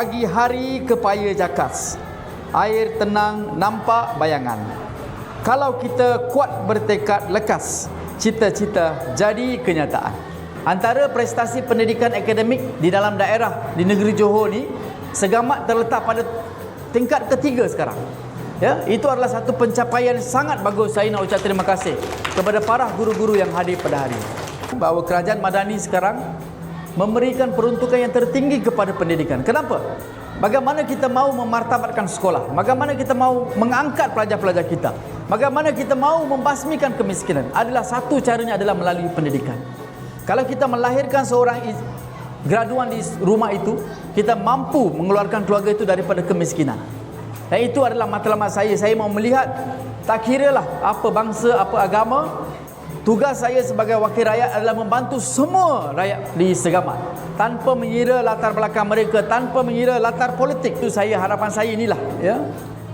Pagi hari kepaya jakas, air tenang nampak bayangan. Kalau kita kuat bertekad lekas, cita-cita jadi kenyataan. Antara prestasi pendidikan akademik di dalam daerah di negeri Johor ni, Segamat terletak pada tingkat ketiga sekarang. Ya, itu adalah satu pencapaian sangat bagus. Saya nak ucap terima kasih kepada para guru-guru yang hadir pada hari ini. Bahawa kerajaan Madani sekarang memberikan peruntukan yang tertinggi kepada pendidikan. Kenapa? Bagaimana kita mahu memartabatkan sekolah? Bagaimana kita mahu mengangkat pelajar-pelajar kita? Bagaimana kita mahu membasmikan kemiskinan? Adalah satu caranya adalah melalui pendidikan. Kalau kita melahirkan seorang graduan di rumah itu, kita mampu mengeluarkan keluarga itu daripada kemiskinan. Dan itu adalah matlamat saya. Saya mau melihat, tak kiralah apa bangsa, apa agama, tugas saya sebagai wakil rakyat adalah membantu semua rakyat di Segamat, tanpa mengira latar belakang mereka, tanpa mengira latar politik. Itu saya, harapan saya inilah, ya,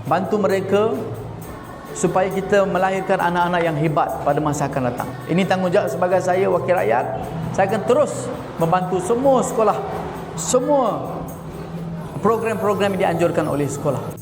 bantu mereka supaya kita melahirkan anak-anak yang hebat pada masa akan datang. Ini tanggungjawab sebagai saya wakil rakyat. Saya akan terus membantu semua sekolah, semua program-program yang dianjurkan oleh sekolah.